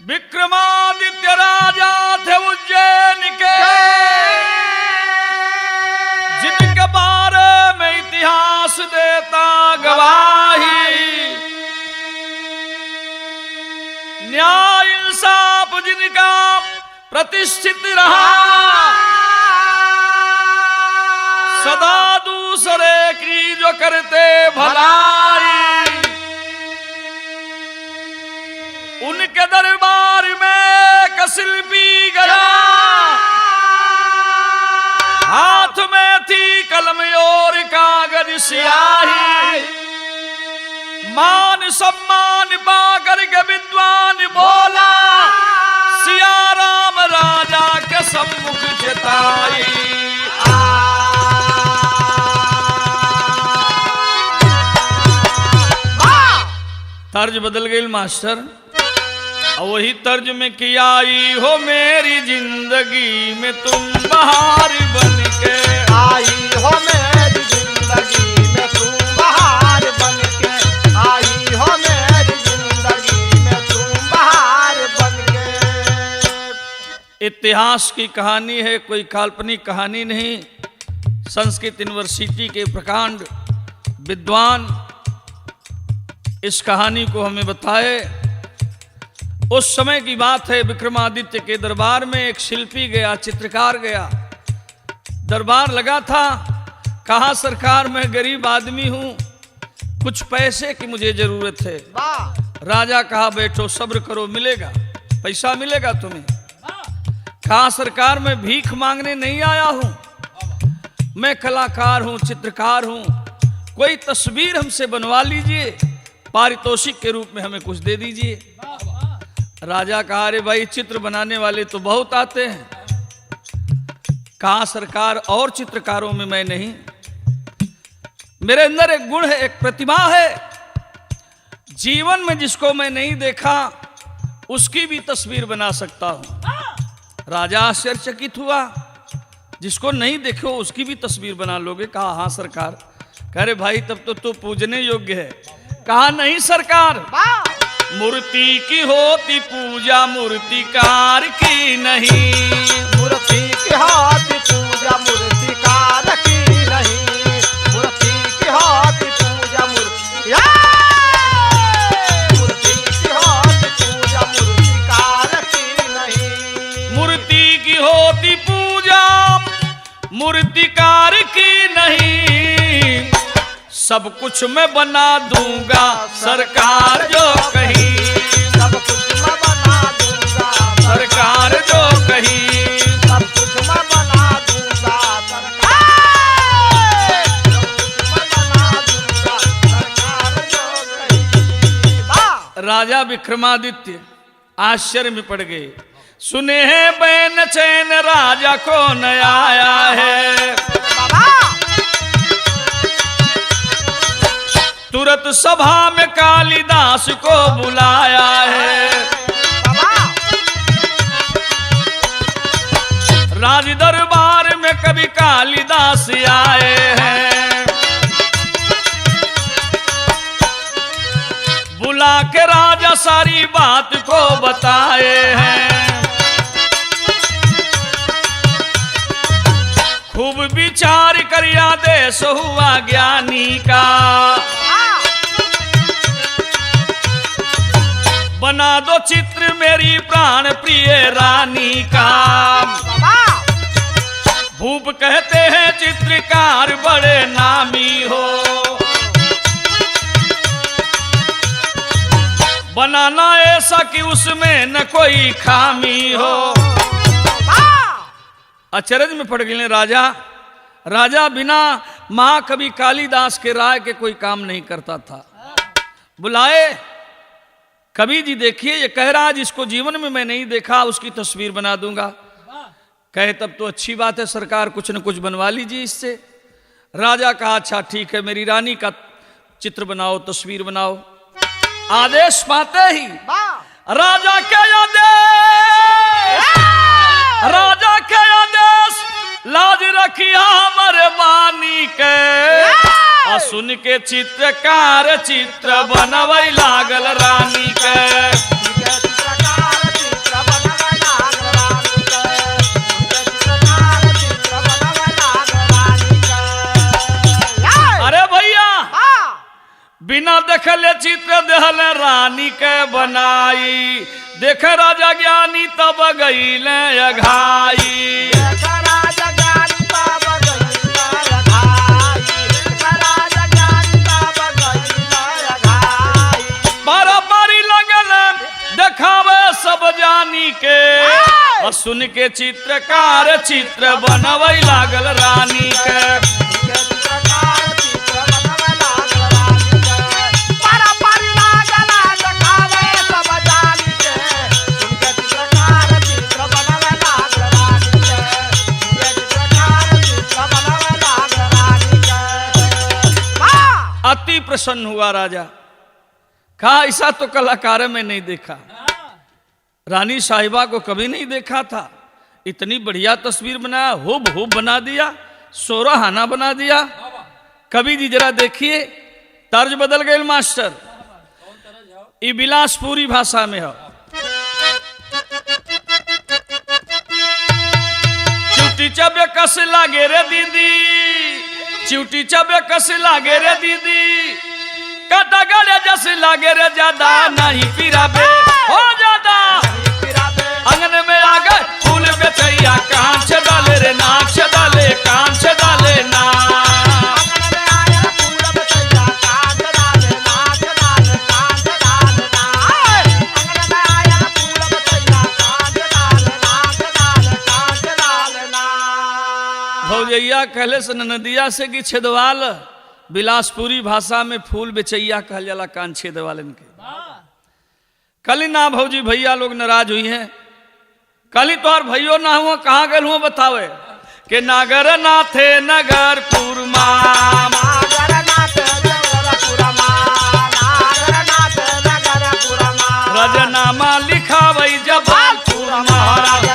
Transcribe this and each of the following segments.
विक्रमादित्य राजा थे उज्जैन के, जिनके बारे में इतिहास देता गवाही। न्याय इंसाफ जिनका प्रतिष्ठित रहा, सदा दूसरे की जो करते भलाई। उनके दरबार में शिल्पी गया, हाथ में थी कलम और कागज स्याही। मान सम्मान पाकर के विद्वान बोला, सिया राम राजा के सम्मुख चिताई। तर्ज बदल गई मास्टर, और वही तर्ज में किया, आई हो मेरी जिंदगी में तुम बहार बन के। आई हो मेरी जिंदगी में तुम बहार बन के। आई हो मेरी जिंदगी में तुम बहार बन के। इतिहास की कहानी है, कोई काल्पनिक कहानी नहीं। संस्कृत यूनिवर्सिटी के प्रकांड विद्वान इस कहानी को हमें बताए। उस समय की बात है, विक्रमादित्य के दरबार में एक शिल्पी गया, चित्रकार गया। दरबार लगा था, कहा सरकार मैं गरीब आदमी हूं, कुछ पैसे की मुझे जरूरत है। राजा कहा बैठो सब्र करो, मिलेगा, पैसा मिलेगा तुम्हें। कहा सरकार मैं भीख मांगने नहीं आया हूं, मैं कलाकार हूं, चित्रकार हूं, कोई तस्वीर हमसे बनवा लीजिए, पारितोषिक के रूप में हमें कुछ दे दीजिए। राजा कहा अरे भाई चित्र बनाने वाले तो बहुत आते हैं। कहा सरकार और चित्रकारों में मैं नहीं, मेरे अंदर एक गुण है, एक प्रतिभा है, जीवन में जिसको मैं नहीं देखा उसकी भी तस्वीर बना सकता हूं। राजा आश्चर्यचकित हुआ, जिसको नहीं देखो उसकी भी तस्वीर बना लोगे? कहा हाँ सरकार। कह रहे भाई तब तो तू पूजने योग्य है। कहा नहीं सरकार, मूर्ति की होती पूजा मूर्तिकार की नहीं। मूर्ति की होती पूजा मूर्तिकार की नहीं। मूर्ति की होती पूजा मूर्ति की होती पूजा मूर्तिकार की नहीं। मूर्ति की होती पूजा मूर्तिकार की नहीं। सब कुछ मैं बना दूंगा सरकार जो कही। सब कुछ मैं बना दूंगा सरकार जो कही। सब कुछ मैं बना दूंगा सरकार। सब कुछ मैं बना दूंगा सरकार जो कही। राजा विक्रमादित्य आश्चर्य में पड़ गए। सुने हैं बैन चैन राजा को न आया है। तुरंत सभा में कालिदास को बुलाया है। राज दरबार में कवि कालिदास आए हैं। बुला के राजा सारी बात को बताए हैं। खूब विचार कर आदेश हुआ ज्ञानी का। बना दो चित्र मेरी प्राण प्रिय रानी का। भूप कहते हैं चित्रकार बड़े नामी हो। बनाना ऐसा कि उसमें न कोई खामी हो। अचरज में पड़ गए राजा। राजा बिना महाकवि कालिदास के राय के कोई काम नहीं करता था। बुलाए, कवि जी देखिए ये कह रहा जिसको जीवन में मैं नहीं देखा उसकी तस्वीर बना दूंगा। कहे तब तो अच्छी बात है सरकार, कुछ न कुछ बनवा लीजिए इससे। राजा कहा अच्छा ठीक है, मेरी रानी का चित्र बनाओ, तस्वीर बनाओ। आदेश पाते ही राजा के आदेश लाज रखिया हमारे बानी के। आ सुन के चित्रकार चित्र बनवै लागल रानी के। अरे भैया बिना देखले चित्र देहल रानी के बनाई। देख राजा ज्ञानी तब गईले अघाई। बारी लगल देखावे सब जानी के। और सुन के चित्रकार चित्र बनवै लागल रानी के। अति प्रसन्न हुआ राजा। कहा ऐसा तो कलाकार में नहीं देखा, रानी साहिबा को कभी नहीं देखा था। इतनी बढ़िया तस्वीर बनाया, हुब बना दिया, सोराहाना बना दिया। कवि जी जरा देखिए तर्ज बदल गए मास्टर। ये बिलासपुरी भाषा में हो। चिउटी चबे कस लागे रे दीदी, चिउटी चबे कस लागे रे दीदी, काटा गले जस लागे रे ज्यादा नहीं फिराबे हो ज्यादा। अंगन में आ गए फूल बेचैया, कान से डाले रे नाक से डाले, कान से डाले ना। भौजैया कहले से नदिया से कि छेदवाल। बिलासपुरी भाषा में फूल बेचैया कहल जाला कान छेद वालन के। कली ना भौजी भैया लोग नाराज हुई हैं। कली तोहर भैयो ना हुआ, कहाँ गल हुआ बतावे के नागर नाथे नगरपुर माम। रजनामा लिखावै जबलपुर महाराज।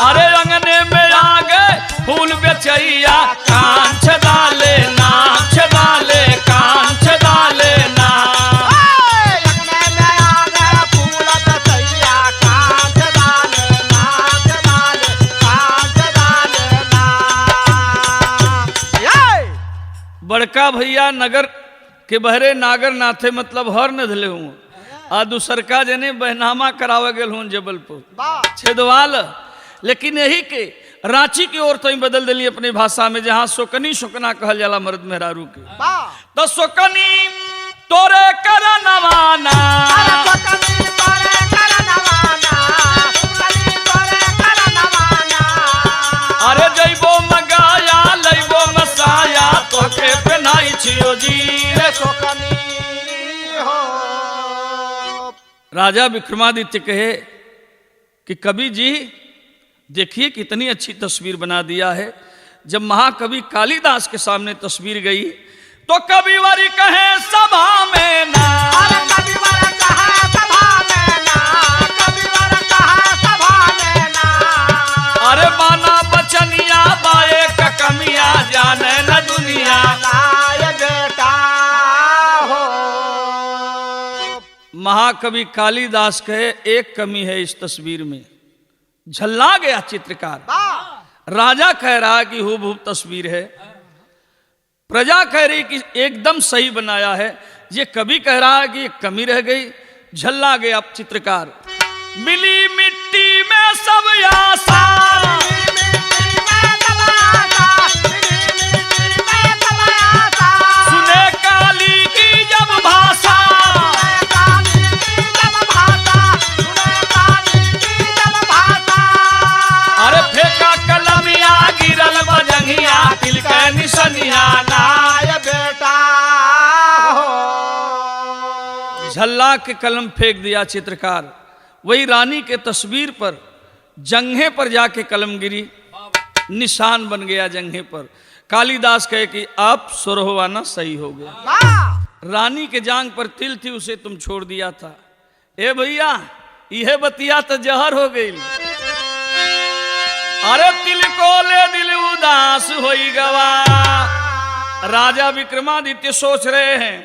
अरे अंगने में आ गए फूल बेचैया, कान से डाले नाक से डाले, कान से डाले ना। बड़का भैया नगर के बहरे नागर नाथे मतलब हर न धले हूँ। आ दूसरका जने बहनामा करावे गेल हूँ जबलपुर छेदवाल। लेकिन यही के रांची की ओर तो बदल दिली अपनी भाषा में, जहां सोकनी सोकना कहल जाला मर्द मेहरारू के। तो सोकनी तोरे कर नवाना, अरे जइबो मगाया लइबो मसाया, तोके पहनाई छियो जी रे सोकनी हो। राजा विक्रमादित्य कहे कि कवि जी देखिए कितनी अच्छी तस्वीर बना दिया है। जब महाकवि कालिदास के सामने तस्वीर गई तो कविवर कहे सभा में ना, कविवर कहा सभा में ना, कविवर कहा सभा में ना। अरे बाना बचनिया बाए का कमिया जाने न दुनिया लाए बेटा हो। महाकवि कालिदास कहे एक कमी है इस तस्वीर में, झल्ला गया चित्रकार। राजा कह रहा कि हूबहू तस्वीर है, प्रजा कह रही कि एकदम सही बनाया है। ये कवि कह रहा है कि एक कमी रह गई, झल्ला गया चित्रकार। मिली मिट्टी में सब आशा, चला के कलम फेंक दिया चित्रकार। वही रानी के तस्वीर पर जंघे पर जाके कलम गिरी, निशान बन गया जंघे पर। कालिदास कहे कि आप सुरहवाना सही हो गया। रानी के जांग पर तिल थी, उसे तुम छोड़ दिया था। ए भैया, यह बतिया तो जहर हो गई। अरे तिल को ले दिल उदास होई गवा। राजा विक्रमादित्य सोच रहे हैं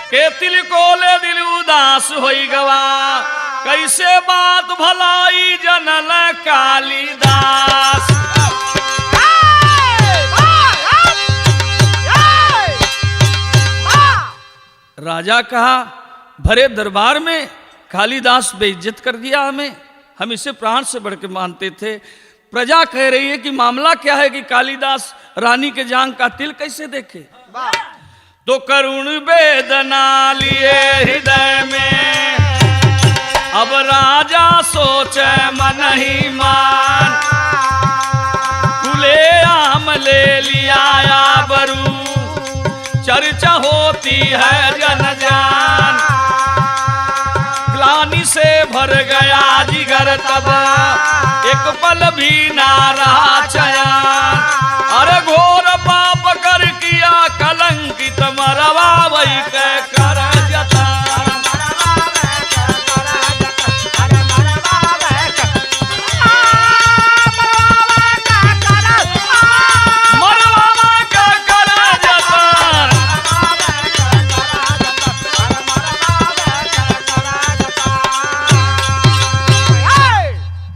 कि तिल को ले दिल उदास होई गवा, कैसे बात भलाई जनल कालिदास। राजा कहा, भरे दरबार में कालिदास बेइज्जत कर दिया हमें, हम इसे प्राण से बढ़ के मानते थे। प्रजा कह रही है कि मामला क्या है कि कालिदास रानी के जांग का तिल कैसे देखे। तो करुण वेदना लिए हृदय में, अब राजा सोचे मन ही मान। खुले आम ले लिया आबरू, चर्चा होती है जन जान। ग्लानि से भर गया जिगर तब, एक पल भी ना रहा चैन। अरे घोर पाप कर किया कलंकित, मरवा वही कह कर जता।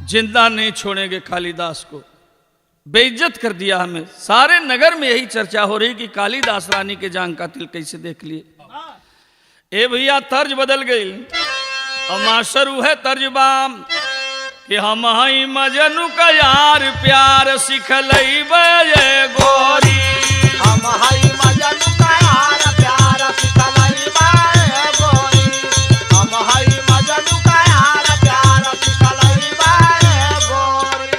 जिंदा नहीं छोड़ेंगे कालिदास को, बेइज्जत कर दिया हमें। सारे नगर में यही चर्चा हो रही कि कालिदास रानी के जांग का तिल कैसे देख लिए। ए भैया, तर्ज बदल गई। और मास्टर है तर्जबाम कि हम हई मजनू का यार, प्यार सिखलई बे गोरी। हम हई मजनू का यार, प्यार सिखलई बे गोरी। हम हई मजनू का यार, प्यार सिखलई बे गोरी।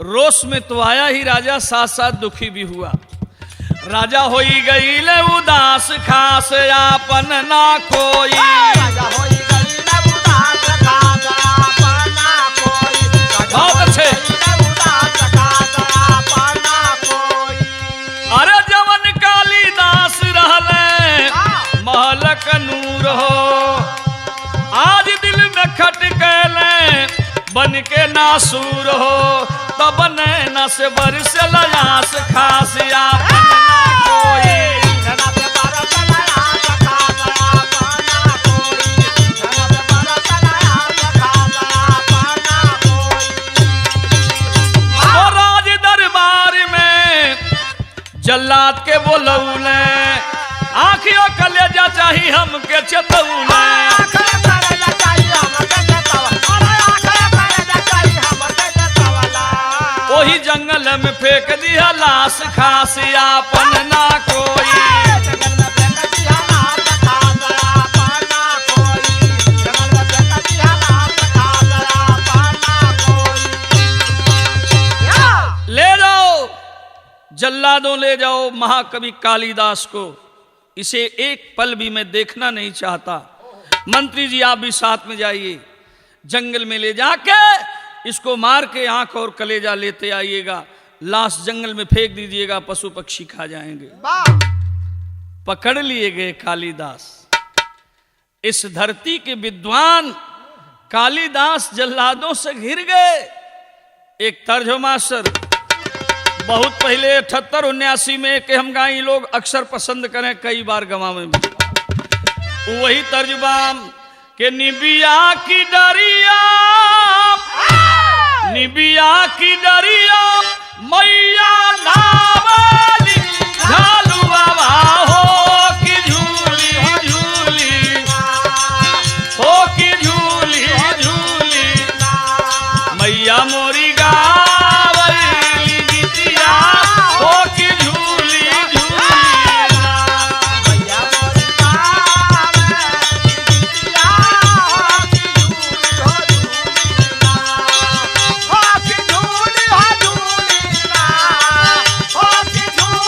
रोष में तो आया ही राजा, साथ साथ दुखी भी हुआ। राजा होई गई ले उदास, खास आपन ना कोई। राजा होई गई ले उदास, खास आपन ना कोई। बहुत अच्छे। उदास खास आपन ना कोई। अरे जवन कालिदास रहले महलक नूर हो, आज दिल में खटकले बन के नासूर हो। तब नैना से बरस लयास, खास आपन ना कोई। नैना से बरस लयास, खास आपन ना कोई। नैना से बरस लयास, खास आपन ना कोई। तो राज दरबार में जल्लाद के बोलौले, आँखियों कलेजा चाही हमके चतौले। वही जंगल में फेंक दिया लाश, खास आपन ना कोई। ले जाओ जल्लादों, ले जाओ महाकवि कालिदास को। इसे एक पल भी मैं देखना नहीं चाहता। मंत्री जी आप भी साथ में जाइए, जंगल में ले जाके इसको मार के आंख और कलेजा लेते आइएगा। लाश जंगल में फेंक दीजिएगा, पशु पक्षी खा जाएंगे। पकड़ लिए गए कालिदास। इस धरती के विद्वान कालिदास जल्लादों से घिर गए। एक तर्ज हो मास्टर, बहुत पहले 78-79 में के हम गाई लोग अक्सर पसंद करें, कई बार गवावे में। वही तर्जबाम के निबिया की डरिया, निबिया की डरिया मैया नावाली, झालू बाबा हो कि झूली झूली, हो कि झूली झूली, मैया मोरी गावली गीतिया, हो कि झूली झूली। हो कि झूली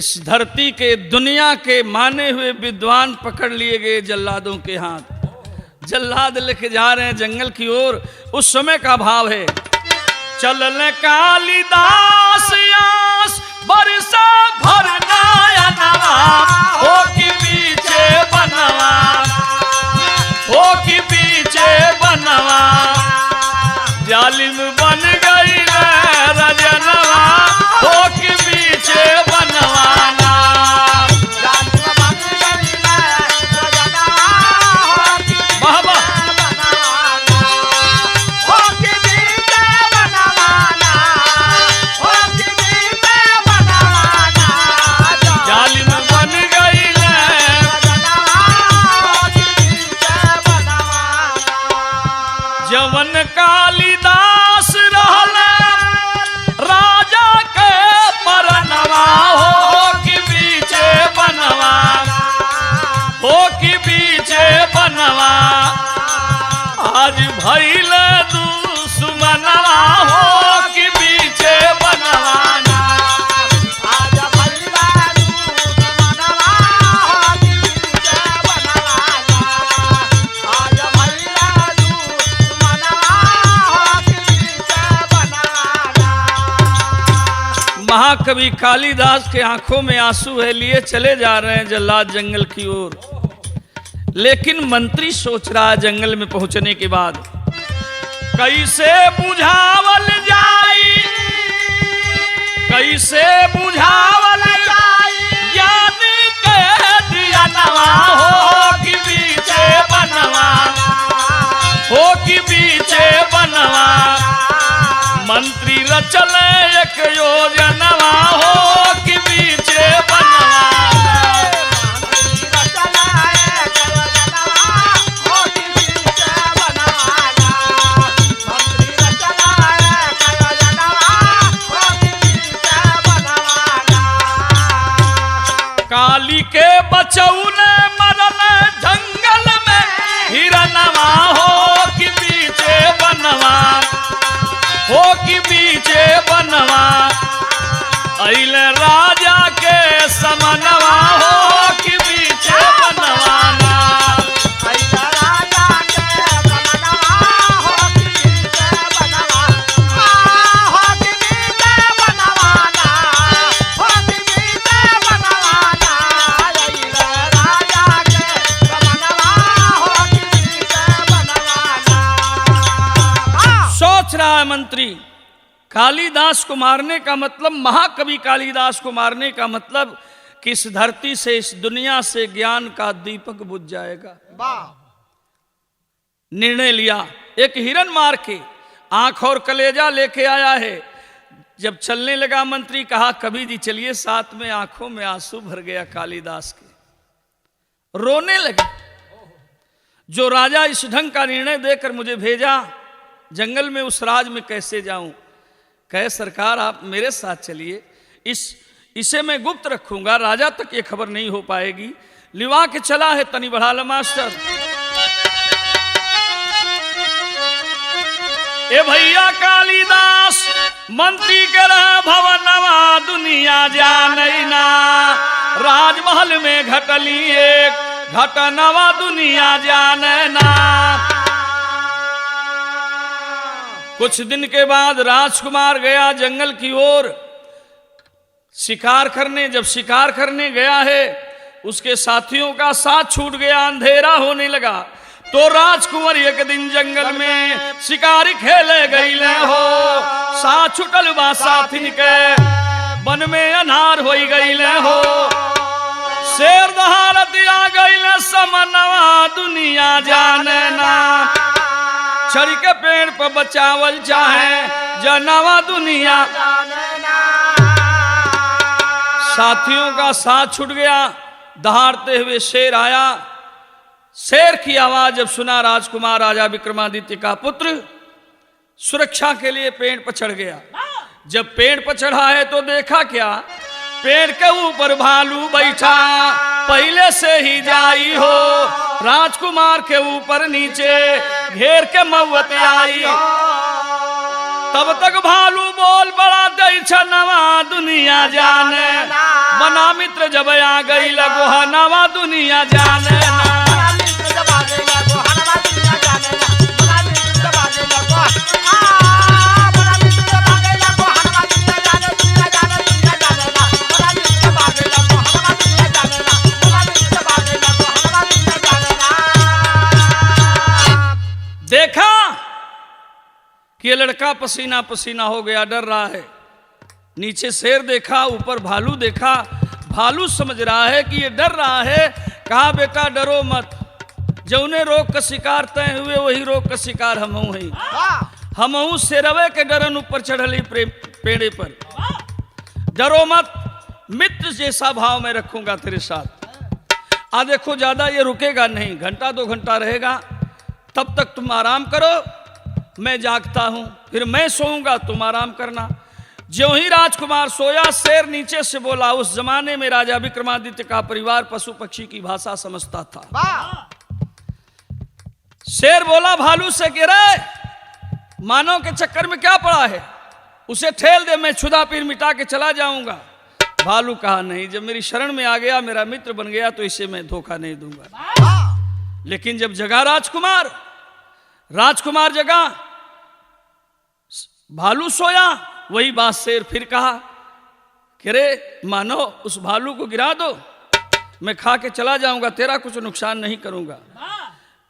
इस धरती के दुनिया के माने हुए विद्वान पकड़ लिए गए जल्लादों के हाथ। जल्लाद लेके जा रहे हैं जंगल की ओर। उस समय का भाव है, चलने कालिदास आस बरसा भरना या नवा हो कि पीछे बनवा, हो कि पीछे बनवा, जालिम बन गई रजनवा हो कि पीछे बनवाना। जवन कालिदास रहले राजा के परनवा हो कि पीछे बनवा, हो कि पीछे बनवा, आज भइल दुश्मनवा हो कि पीछे बनवाना। आज भइल दुश्मनवा हो कि पीछे बनवाना, आज भइल महाकवि कालिदास के आंखों में आंसू है, लिए चले जा रहे हैं जल्लाद जंगल की ओर। लेकिन मंत्री सोच रहा है जंगल में पहुंचने के बाद कैसे बुझावल जाई, कैसे बुझावल जाई, ज्ञानी के दिया नवा हो कि पीछे बनवा, हो कि पीछे बनवा, मंत्री रचल एक योजनवा हो कि पीछे बनवा। काली के बचौने मरल जंगल में हिरनवा हो कि पीछे बनवा, हो कि पीछे बनवा, अइल राजा के समनवा हो कि पीछे बनवाना। अइल राजा के समनवा हो कि पीछे बनवाना, हो कि पीछे बनवाना, हो कि पीछे बनवाना, अइल राजा के समनवा हो कि पीछे बनवाना। सोच रहा है मंत्री, कालिदास को मारने का मतलब, महाकवि कालिदास को मारने का मतलब कि इस धरती से, इस दुनिया से ज्ञान का दीपक बुझ जाएगा। निर्णय लिया, एक हिरन मार के आंख और कलेजा लेके आया है। जब चलने लगा मंत्री कहा कवि जी चलिए साथ में। आंखों में आंसू भर गया कालिदास के, रोने लगे। जो राजा इस ढंग का निर्णय देकर मुझे भेजा जंगल में, उस राज में कैसे जाऊं। कहे सरकार आप मेरे साथ चलिए, इसे मैं गुप्त रखूंगा, राजा तक ये खबर नहीं हो पाएगी। लिवा के चला है, तनी बढ़ा ला मास्टर। ए भैया कालिदास मंत्री के रह भवनवा दुनिया जाने ना, राजमहल में घटली एक घटनवा दुनिया जाने ना। कुछ दिन के बाद राजकुमार गया जंगल की ओर शिकार करने। जब शिकार करने गया है, उसके साथियों का साथ छूट गया, अंधेरा होने लगा। तो राजकुमार एक दिन जंगल में शिकारी खेले गईले हो, साथ छुटल बा साथी के, वन में अनार हो गईले हो। शेर दहाड़त आ गईले समनवा दुनिया जाने ना, छड़ी के पेड़ पर बचावल चाहे जनवा दुनिया। साथियों का साथ छूट गया, दहाड़ते हुए शेर आया। शेर की आवाज जब सुना राजकुमार राजा विक्रमादित्य का पुत्र सुरक्षा के लिए पेड़ पर चढ़ गया। जब पेड़ पर चढ़ा है तो देखा क्या, पेड़ के ऊपर भालू बैठा, पहले से ही जाई हो, राजकुमार के ऊपर नीचे घेर के मौत आई हो। तब तक भालू बोल बड़ा दई नवा दुनिया जाने मना मित्र जब आ गई लगो नवा दुनिया जाने देखा कि ये लड़का पसीना पसीना हो गया, डर रहा है। नीचे शेर देखा, ऊपर भालू देखा। भालू समझ रहा है कि ये डर रहा है। कहा बेटा डरो मत, जौने रोग का शिकार तय हुए वही रोग का शिकार हमहू हैं। हमहू शेरवे के डरन ऊपर चढ़ली पेड़े पर। डरो मत, मित्र जैसा भाव मैं रखूंगा तेरे साथ। देखो ज्यादा ये रुकेगा नहीं, घंटा 2 घंटा रहेगा, तब तक तुम आराम करो, मैं जागता हूं, फिर मैं सोऊंगा, तुम आराम करना। ज्यों ही राजकुमार सोया, शेर नीचे से बोला। उस जमाने में राजा विक्रमादित्य का परिवार पशु पक्षी की भाषा समझता था। शेर बोला भालू से कि रे मानव के चक्कर में क्या पड़ा है, उसे ठेल दे, मैं क्षुधा पीर मिटा के चला जाऊंगा। भालू कहा नहीं, जब मेरी शरण में आ गया, मेरा मित्र बन गया, तो इसे मैं धोखा नहीं दूंगा। लेकिन जब जगा राजकुमार जगा, भालू सोया, वही बात शेर फिर कहा कि रे मानो उस भालू को गिरा दो, मैं खा के चला जाऊंगा, तेरा कुछ नुकसान नहीं करूंगा।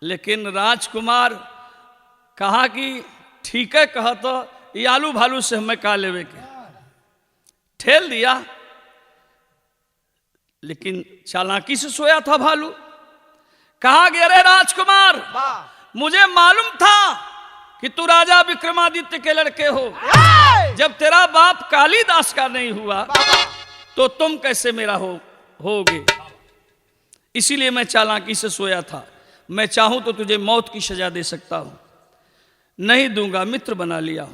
लेकिन राजकुमार कहा कि ठीक है, कहा तो ये आलू भालू से हमें का लेवे के, ठेल दिया। लेकिन चालाकी से सोया था भालू। कहा गया रे राजकुमार, मुझे मालूम था कि तू राजा विक्रमादित्य के लड़के हो। जब तेरा बाप कालिदास का नहीं हुआ तो तुम कैसे मेरा होगे। इसीलिए मैं चालाकी से सोया था। मैं चाहूं तो तुझे मौत की सजा दे सकता हूं, नहीं दूंगा, मित्र बना लिया,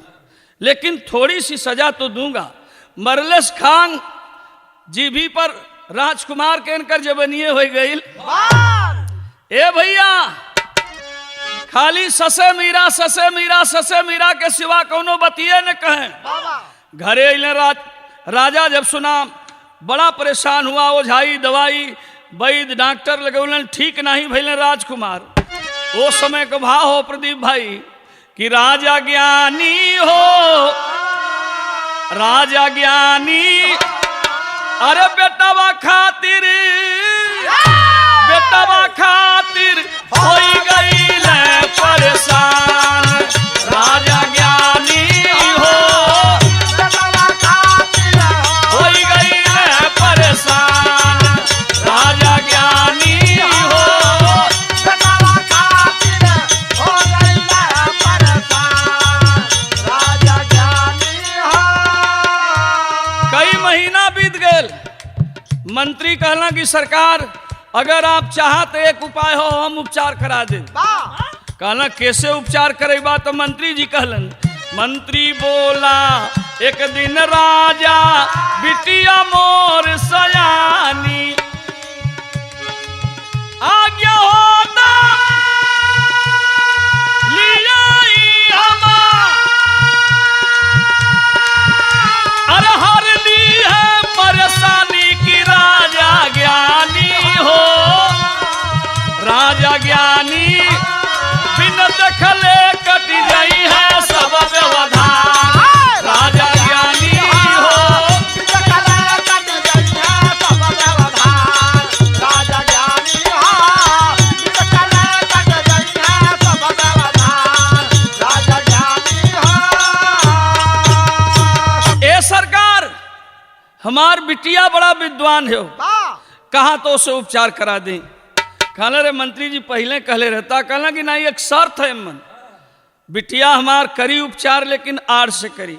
लेकिन थोड़ी सी सजा तो दूंगा। मरलेस खान जीभी पर राजकुमार के इनकर जबनिए हो गई। ए भैया, खाली ससे मीरा ससे मीरा ससे मीरा के सिवा कोनो बतिये न कहें। घरे अइले राजा जब सुना, बड़ा परेशान हुआ। ओझाई दवाई वैद्य डॉक्टर लगौलन, ठीक नहीं भइले राजकुमार। वो समय का भाव हो प्रदीप भाई कि राजा ज्ञानी हो, राजा ज्ञानी, अरे बेटवा खातिर होई गईले परेशान। राजा ज्ञानी हो, होई गईले परेशान। राजा ज्ञानी हो, कई महीना बीत गए। मंत्री कहला कि सरकार अगर आप चाहते एक उपाय हो, हम उपचार करा दे। कहला कैसे उपचार करेगा, तो मंत्री जी कहलन। मंत्री बोला एक दिन राजा बिटिया मोर सयानी, आज्ञा होता लिया अरे हर ली है परेशानी की। राजा ज्ञानी हो, राजा ज्ञानी, बिन देखले कट गई है सब व्यवधान। राजा ज्ञानी हो, राजा ज्ञानी हो, राजा ज्ञानी हो। ए सरकार, हमार बिटिया बड़ा विद्वान है, कहा तो उसे उपचार करा दें। कहला रे मंत्री जी पहले कहले रहता। कहला कि नहीं, एक शर्त है मन, बिटिया हमार करी उपचार, लेकिन आड़ से करी।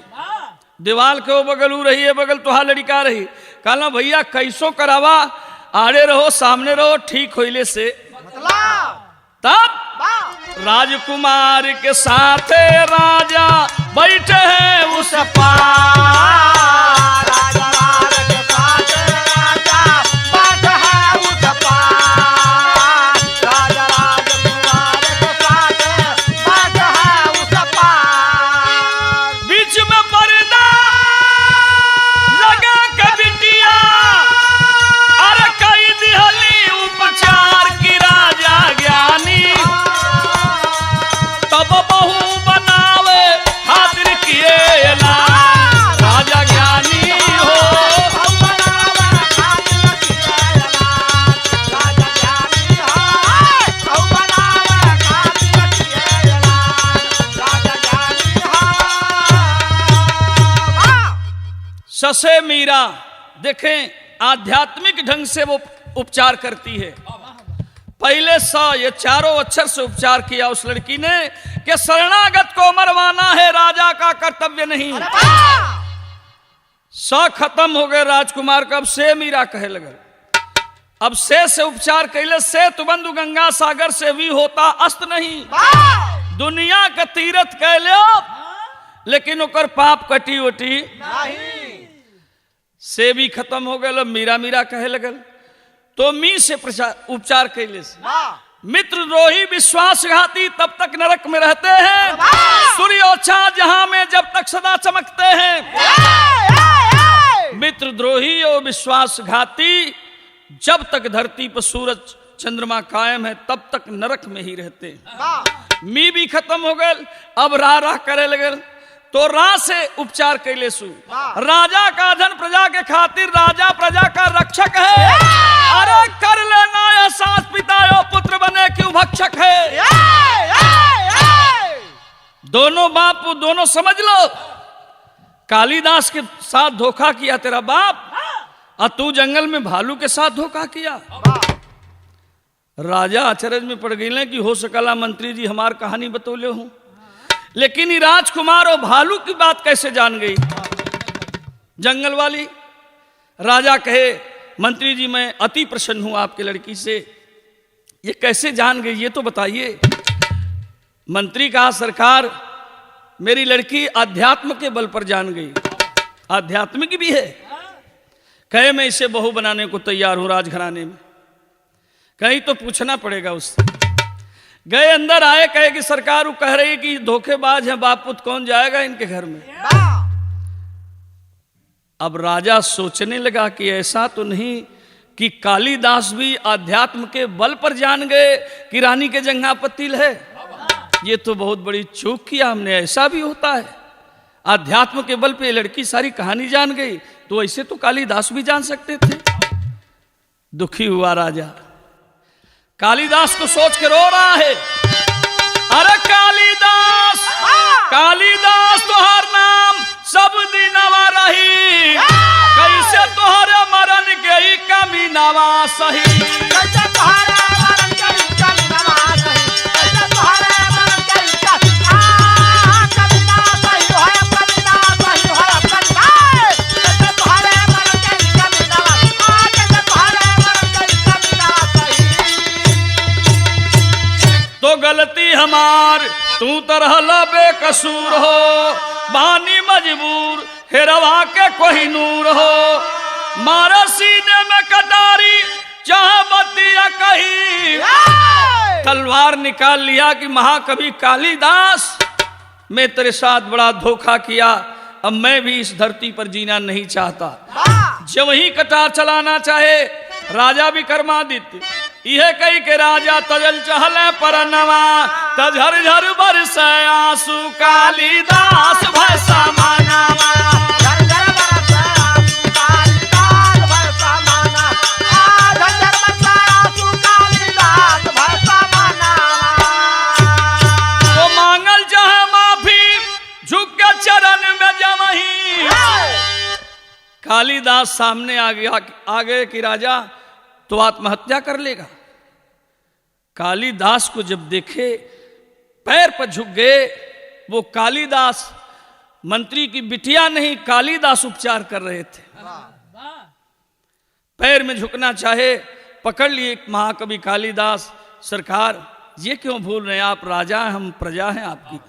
दीवाल के वो बगल ऊ रही है, बगल तुहार लड़का रही। कहला भैया कैसो करावा, आड़े रहो सामने रहो, ठीक होइले से। तब राजकुमार के साथ राजा बैठे हैं उस पार। ससे मीरा, देखें आध्यात्मिक ढंग से वो उपचार करती है। पहले ये चारों अक्षर से उपचार किया उस लड़की ने कि शरणागत को मरवाना है राजा का कर्तव्य नहीं। खत्म हो गए राजकुमार का, अब से मीरा कहे लगल। अब से उपचार कैले से तुबंधु गंगा सागर से भी होता अस्त नहीं। दुनिया का तीर्थ कह लो लेकिन ओकर पाप कटी वटी नहीं। से भी खत्म हो गए। मीरा मीरा कहे लगल तो मी से उपचार कैले से मित्र द्रोही विश्वासघाती तब तक नरक में रहते हैं, सूर्योच्छा जहां में जब तक सदा चमकते हैं। मित्र द्रोही और विश्वासघाती जब तक धरती पर सूरज चंद्रमा कायम है तब तक नरक में ही रहते हैं। मी भी खत्म हो गए। अब रा करे लगल तो रा से उपचार कैले सु। राजा का धन प्रजा के खातिर, राजा प्रजा का रक्षक है। अरे कर लेना एहसास पिता यो पुत्र बने क्यों भक्षक है। दोनों बाप दोनों समझ लो। कालिदास के साथ धोखा किया तेरा बाप और तू जंगल में भालू के साथ धोखा किया। राजा अचरज में पड़ गई कि हो सकला मंत्री जी हमार कहानी बतौले हूं, लेकिन ये राजकुमार और भालू की बात कैसे जान गई जंगल वाली। राजा कहे मंत्री जी मैं अति प्रसन्न हूं आपकी लड़की से, ये कैसे जान गई ये तो बताइए। मंत्री कहा सरकार मेरी लड़की अध्यात्म के बल पर जान गई। आध्यात्मिक भी है। कहे मैं इसे बहू बनाने को तैयार हूं राजघराने में। कहीं तो पूछना पड़ेगा उससे। गए अंदर आए, कहे कि सरकार वो कह रही कि धोखेबाज है बाप पुत, कौन जाएगा इनके घर में। अब राजा सोचने लगा कि ऐसा तो नहीं कि कालिदास भी आध्यात्म के बल पर जान गए कि रानी के जंघा पर तिल है। ये तो बहुत बड़ी चूक किया हमने, ऐसा भी होता है। आध्यात्म के बल पे लड़की सारी कहानी जान गई तो ऐसे तो कालिदास भी जान सकते थे। दुखी हुआ राजा, कालिदास को सोच के रो रहा है। अरे कालिदास कालिदास तुहार नाम सब दिनवा रही, कैसे तुहरे मरण के ही कमी नवा सही। कैसे तुहरे मरण के ही कमी नवा सही, कैसे तुहरे मरण के ही कमी नवा सही होय, कमी नवा सही होय, कमी नवा। कैसे तुहरे मरण के ही कमी नवा, कैसे तुहरे मरण के ही कमी नवा सही। तो गलती हमार तू तरह बेकसूर हो, बानी मजबूर हेरवा के कोई नूर हो। मारा सीने में कटारी चाह बतिया कही, तलवार निकाल लिया कि महाकवि कालिदास मैं तेरे साथ बड़ा धोखा किया, अब मैं भी इस धरती पर जीना नहीं चाहता। जब वही कटार चलाना चाहे राजा विक्रमादित्य यह कही के राजा तजल चहले पर नवा, तझर झर बरस आंसू कालिदास भय समानावा। झर बरस आंसू कालिदास भय समाना, झर बरस आंसू कालिदास भय समानावा। तो मांगल चाहे माफी झुक के चरण में जमही। कालिदास सामने आ गए कि राजा तो आत्महत्या कर लेगा। कालिदास को जब देखे पैर पर झुक गए। वो कालिदास मंत्री की बिटिया नहीं, कालिदास उपचार कर रहे थे। पैर में झुकना चाहे, पकड़ लिए महाकवि कालिदास। सरकार ये क्यों भूल रहे हैं, आप राजा हैं हम प्रजा हैं आपकी।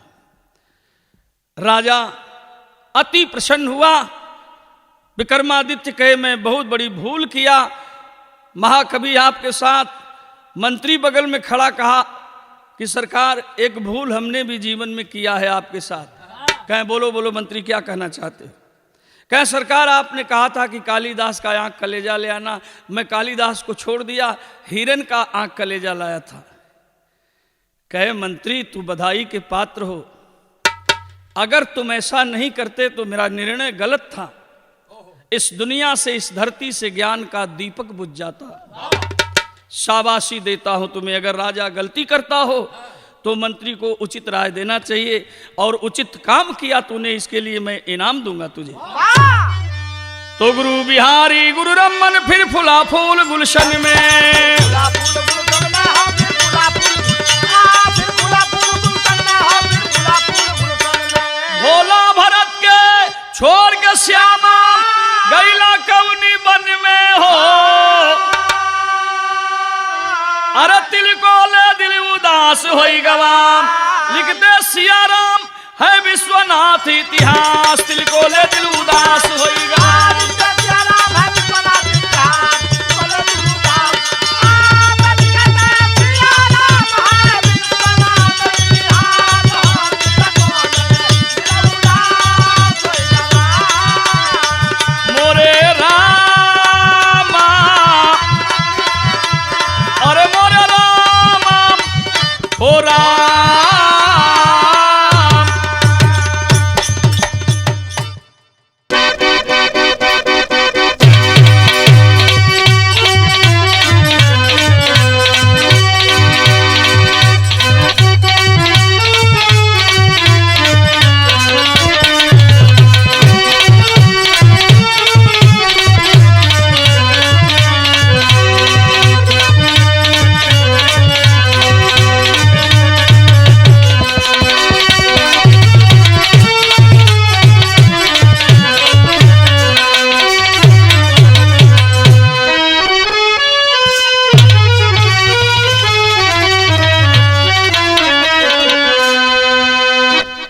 राजा अति प्रसन्न हुआ। विक्रमादित्य कहे मैं बहुत बड़ी भूल किया, महाकवि आपके साथ। मंत्री बगल में खड़ा कहा कि सरकार एक भूल हमने भी जीवन में किया है आपके साथ। कहें बोलो बोलो मंत्री क्या कहना चाहते हो। कहें सरकार आपने कहा था कि कालिदास का आंख कलेजा ले आना, मैं कालिदास को छोड़ दिया, हिरन का आंख कलेजा लाया था। कहे मंत्री तू बधाई के पात्र हो, अगर तुम ऐसा नहीं करते तो मेरा निर्णय गलत था। इस दुनिया से इस धरती से ज्ञान का दीपक बुझ जाता। शाबाशी देता हूं तुम्हें, अगर राजा गलती करता हो तो मंत्री को उचित राय देना चाहिए और उचित काम किया तूने, इसके लिए मैं इनाम दूंगा तुझे। तो गुरु बिहारी गुरु रमन फिर फुला फूल गुलशन में। फूला फूल गुलशन में हो, फिर फूला फूल, फिर फूला फूल गुलशन में हो, फिर फूला फूल गुलशन में। भोला भरत के छोड़ के श्यामा गैला कौनी वन में हो। अरे तिल को ले दिल उदास होई गवाम, लिखते सिया राम है विश्वनाथ इतिहास। तिल को ले दिल उदास होई गवाम,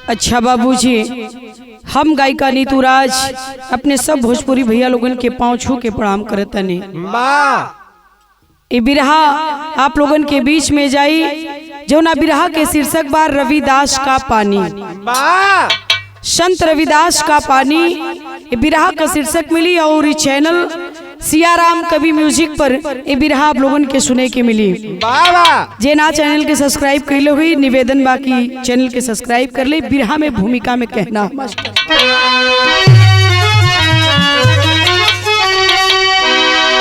अच्छा बाबूजी, हम गायिका नीतू राज अपने सब भोजपुरी भैया लोगन के पांव छू के प्रणाम करतनी। ये बिरहा आप लोगन के बीच में जाई, जो ना बिरहा के शीर्षक बार रविदास का पानी। संत रविदास का पानी ये बिरहा का शीर्षक मिली और ये चैनल सियाराम कवि म्यूजिक पर ये बिरहा आप लोगन के सुने के मिली। जे ना चैनल के सब्सक्राइब कर लो हुई निवेदन बाकी चैनल के सब्सक्राइब कर ले। बिरहा में भूमिका में कहना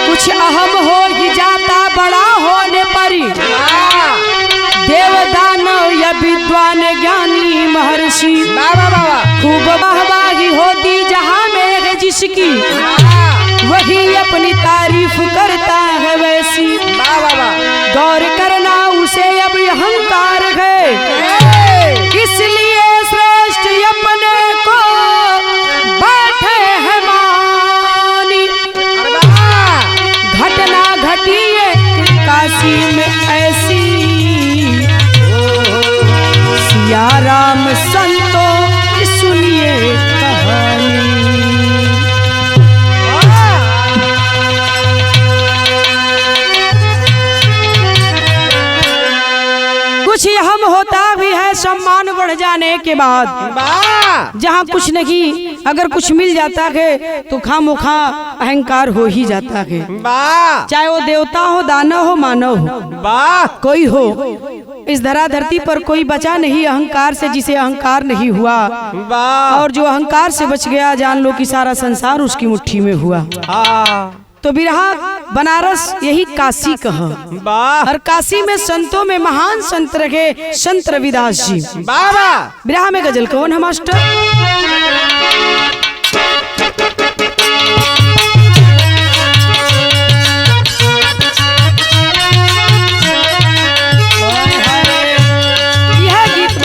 कुछ अहम हो ही जाता बड़ा होने पर, देवदान या विद्वान ज्ञानी महर्षि खूब वाहवाही होती जहाँ में है जिसकी, वही अपनी तारीफ करता है वैसी। गौर करना उसे अब अहंकार है, इसलिए श्रेष्ठ अपने को बैठे है मानी। घटना घटी है काशी में ऐसी, सिया राम संतो सुनिए कहानी। कुछ हम होता भी है सम्मान बढ़ जाने के बाद, जहाँ कुछ नहीं अगर कुछ मिल जाता है तो खामोखा अहंकार हो ही जाता है। चाहे वो देवता हो, दानव हो, मानव हो, कोई हो, इस धरा धरती पर कोई बचा नहीं अहंकार से जिसे अहंकार नहीं हुआ। और जो अहंकार से बच गया जान लो कि सारा संसार उसकी मुट्ठी में हुआ। तो बिरहा बनारस यही काशी कहा, और काशी में संतों में महान संत रखे संत रविदास जी। बिरहा में गजल कौन है मास्टर? यह गीत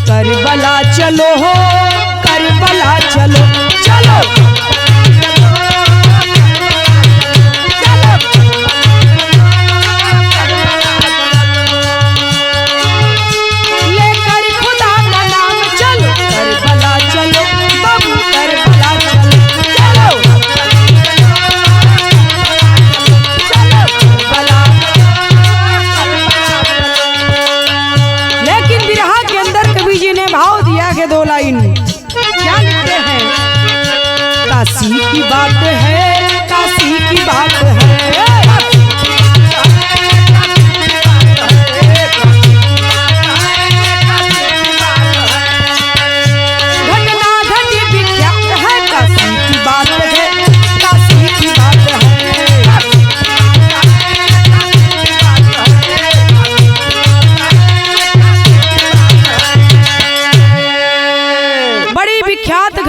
करबला चलो हो, करबला चलो चलो,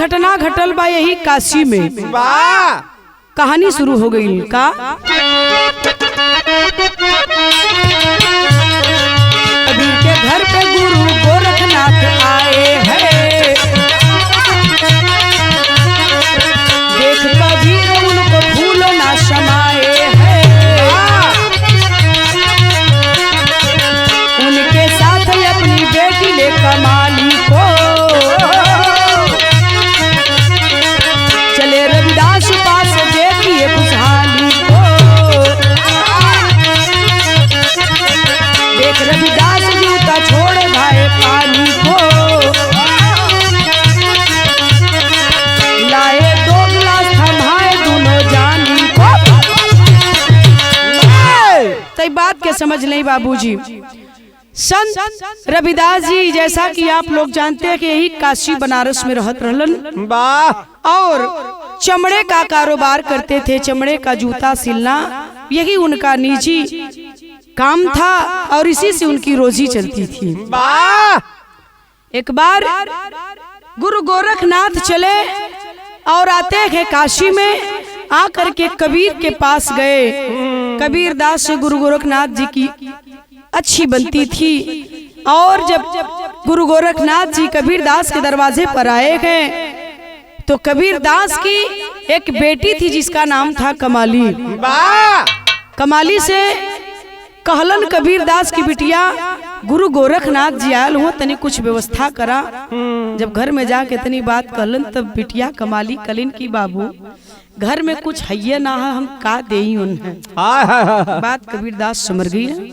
घटना घटल बा यही काशी में। वाह कहानी शुरू हो गई का। कबीर के घर पे गुरु गोरखनाथ आए हैं, देख कबीर उनको फूलों ना समाए हैं, उनके साथ अपनी बेटी ले कमाली को चले रविदास पास देखिए खुशहाली को। देख रविदास जूता छोड़ भाई पानी को, लाए 2 गिलास थमाए दोनों जानी को। सही बात के समझ नहीं बाबूजी। संत रविदास जी जैसा कि आप लोग जानते हैं कि यही काशी बनारस में रहत रहलन वाह और चमड़े का कारोबार करते थे। चमड़े का जूता सिलना यही उनका निजी काम था और इसी से उनकी रोजी चलती थी। वाह एक बार गुरु गोरखनाथ चले और आते हैं काशी में, आकर के कबीर के पास गए। कबीर दास से गुरु गोरखनाथ जी की अच्छी बनती थी और जब गुरु गोरखनाथ जी कबीर दास के दरवाजे पर आए हैं तो कबीर दास की एक बेटी थी जिसका नाम था कमाली। वाह कमाली से कहलन कबीर दास की बिटिया गुरु गोरखनाथ जी आयल हो तनी कुछ व्यवस्था करा। जब घर में जाके इतनी बात कहलन तब बिटिया कमाली कलिन की बाबू घर में कुछ है ना है, हम का देई उन्हें। बात कबीर दास समझ गई,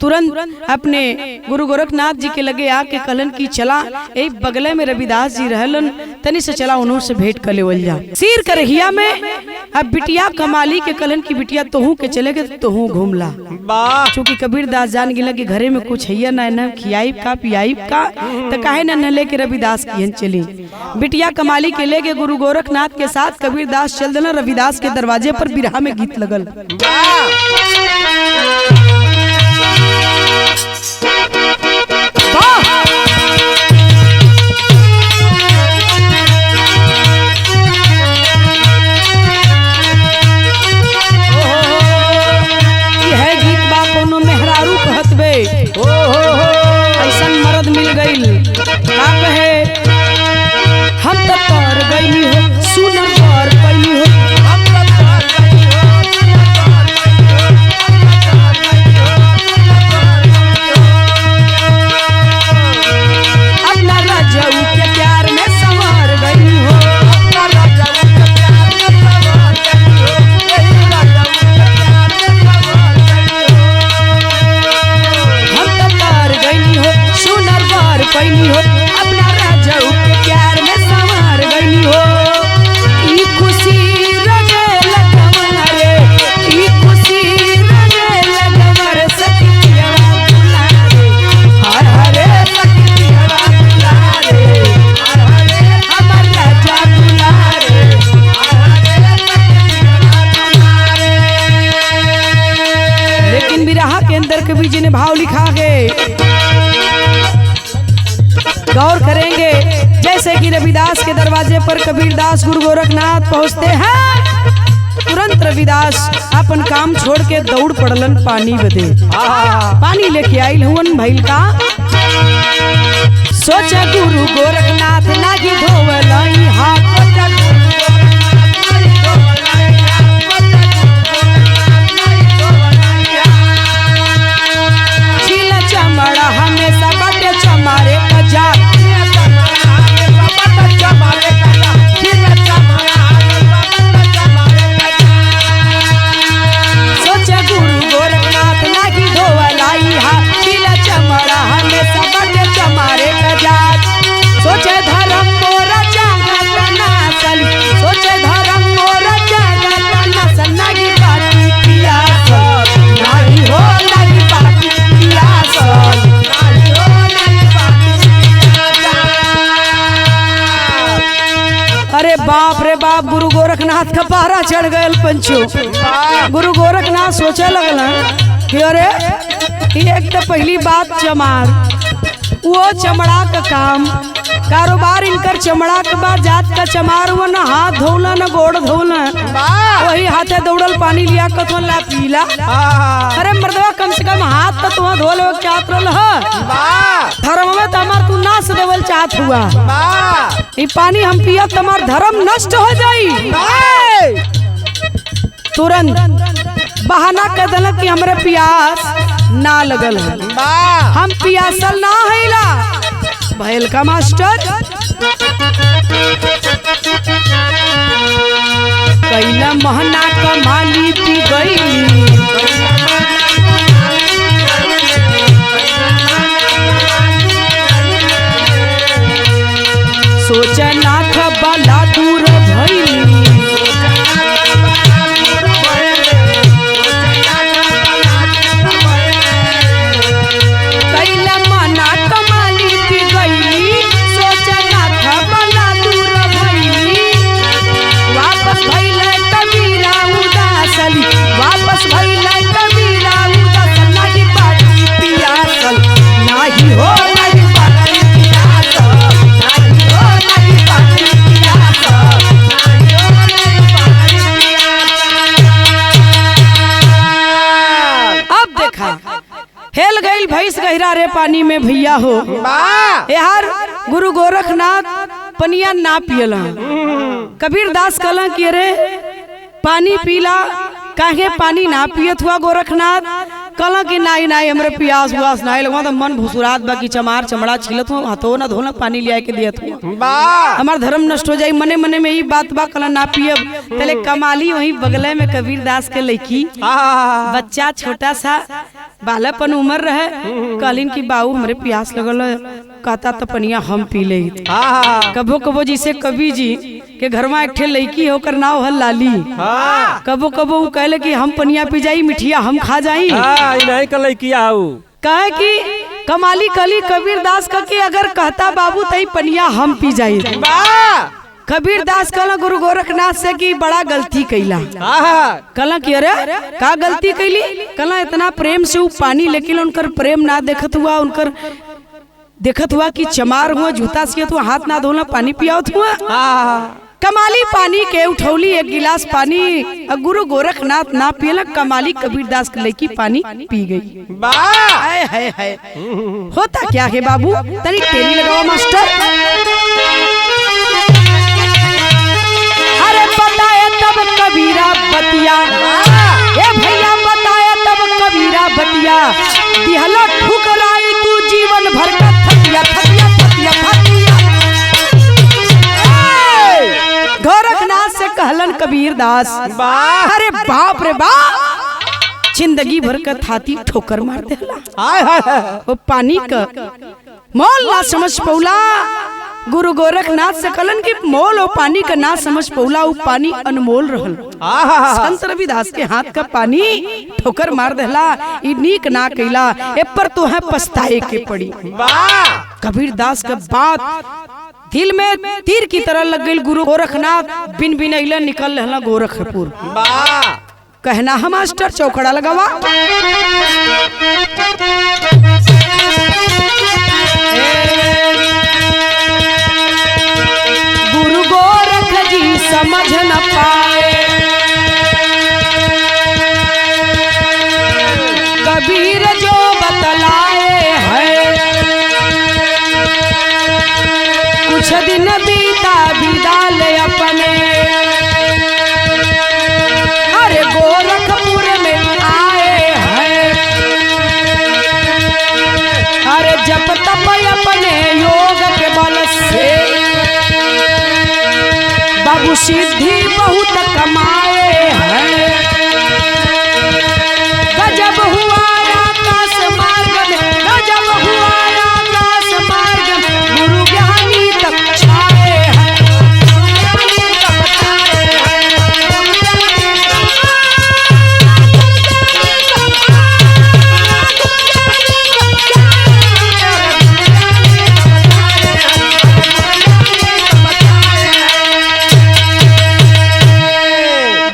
तुरंत अपने गुरु गोरखनाथ जी के लगे आके कहलन की चला यही बगले में रविदास जी रहलन तनी से चला उन्हों से भेंट कर लेवल जा। सिर करहिया में अब बिटिया कमाली के कहलन की बिटिया तोहू के चले गए तोहू घूमला। वाह चूंकि कबीर दास जान गिला कि घरे में कुछ है ना न खियाइब का पियाइब का तो काहे न लेके रविदास की चली। बिटिया कमाली के लेके गुरु गोरखनाथ के साथ कबीर दास चल देना। रविदास के दरवाजे पर बिरहा में गीत लगल। यह गीत बा कोनो मेहरारू कहत बे ऐसन मर्द मिल गईल का कहे हम तो तर गईली हो सुनर कर पैली हो। अपना राजाऊ के प्यार में संवार गई हो। हम तो तर गई हो सुनर कर पैली हो। अपना राजाऊ के प्यार में संवार गई हो। ई खुशी रगे लगवा रे, ई खुशी रगे लगवा रे सखिया बुला रे। हर हरे सखिया बुला रे, हर हरे हमर राजा बुला रे, हर हरे सखिया बुला रे। लेकिन बिरहा के अंदर कवि जी ने भाव लिखा है, गौर करेंगे। जैसे कि रविदास के दरवाजे पर कबीर दास गुरु गोरखनाथ पहुंचते हैं, तुरंत रविदास अपन काम छोड़ के दौड़ पड़लन पानी बदे। पानी लेके आइल हुन भइल का सोचा गुरु गोरखनाथ लागी धोवलाई हाथ छीला चमड़ा हमेशा बटे चमारे कजात। सोचा गुरु गोरखनाथ लागी धोवलाई हाथ छीला चमड़ा हमेशा बटे चमारे कजात। सोचे धर्म मोरा जागत नसल, सोचे धर्म मोरा जागत नसल नागी बाटी पियास नाही हो नागी बाटी पियास नाही हो नागी बाटी पियास। अरे बाप रे बाप गुरु गोरखनाथ का पहरा चढ़ गए पंचो। गुरु गोरखनाथ सोचे लगल कि अरे एक तो पहली बात चमार वो चमड़ा का काम कारोबार इनकर चमड़ा के बाद जात का चमार हुआ न हाथ धोला न गोड़ धोला वही हाथे दौड़ल पानी लिया कथन ला पीला। अरे मर्दवा कम से कम हाथ तो तुम धो लो चाहत धर्म में तमार तू नाश देवल चाहत हुआ ये पानी हम पिया तमार धर्म नष्ट हो जाई। तुरंत बहाना कर दिल कि हमरे प्यास ना लगल है हम पियासल ना हैला भैल का मास्टर कैला महना कमाली पी गई सोचा नाथ बाला दूर भइली हेल गई भैंस गहरा रे पानी में भैया हो यार गुरु गोरखनाथ पनिया ना पियला कबीर दास कला कि रे पानी पीला काहे पानी ना पियत हुआ गोरखनाथ कला कि नाई नाई हमरे प्यास हुआस नाई लगवा तो मन भुसुरात बाकी चमार चमड़ा छिलत हो हाथों ना धोना पानी लिया के दियत हुआ हमार धर्म नष्ट हो जाई मने मने में ही बात बा कला ना पियब तले कमाली वही बगले में कबीर दास के लड़की बच्चा छोटा सा बालापन उम्र रहे कहलिन की बाबू हमरे प्यास लगल कहता तो पनिया हम पी ले कबो कबो जिसे कवि जी के घर में एक ठे लड़की होकर नाव हल लाली कबो कबो वो कहले कि हम पनिया पी जाई मिठिया हम खा जाई नहीं कर लड़किया कहे कि कमाली कली कबीर दास का कि अगर कहता बाबू तई पनिया हम पी जाई कबीर दास कहला गुरु गोरखनाथ से कि बड़ा गलती कैला कहला कि अरे का गलती कैली कहला इतना प्रेम से वो पानी लेकिन उनकर प्रेम ना देखत हुआ कि चमार हुआ जूता सियत हुआ हाथ ना धोना पानी पियावत हुआ कमाली पानी के उठौली एक गिलास पानी गुरु गोरखनाथ ना पियला कमाली कबीर दास के लड़की पानी पी गई। है होता क्या है बाबू तनी तेरी लगाओ मास्टर अरे बताए तब कबीरा बतिया ए भैया बताए तब कबीरा बतिया दिहला ठुकराई तू जीवन भर का थकिया थकिया थकिया थकिया गोरखनाथ से कहलन कबीर दास अरे बाप रे बाप जिंदगी भर का थाती ठोकर मार देला वो पानी का मोल ना समझ पौला गुरु गोरखनाथ से कहलन कि मोल और पानी का ना समझ पौला वो पानी अनमोल रहल संत रविदास के हाथ का पानी ठोकर मार देला ई नीक ना कैला ए पर तो है पछताए के पड़ी। कबीर दास का बात दिल में तीर की तरह लग गई। गुरु गोरखनाथ बिन बिन अइला निकल रहला गोरखपुर कहना हम मास्टर चौकड़ा लगावा गुरु गोरख जी समझ न पाए कबीर जो बतलाए है कुछ दिन बीता बिदाल अपने अरे गोरखपुर में आए हैं अरे जप तप अपने योग के बल से बाबू सिद्धि बहुत कमाए हैं गजब हुआ आकाश मार्ग में गजब हुआ आकाश मार्ग में गुरु ज्ञानी तक छाए हैं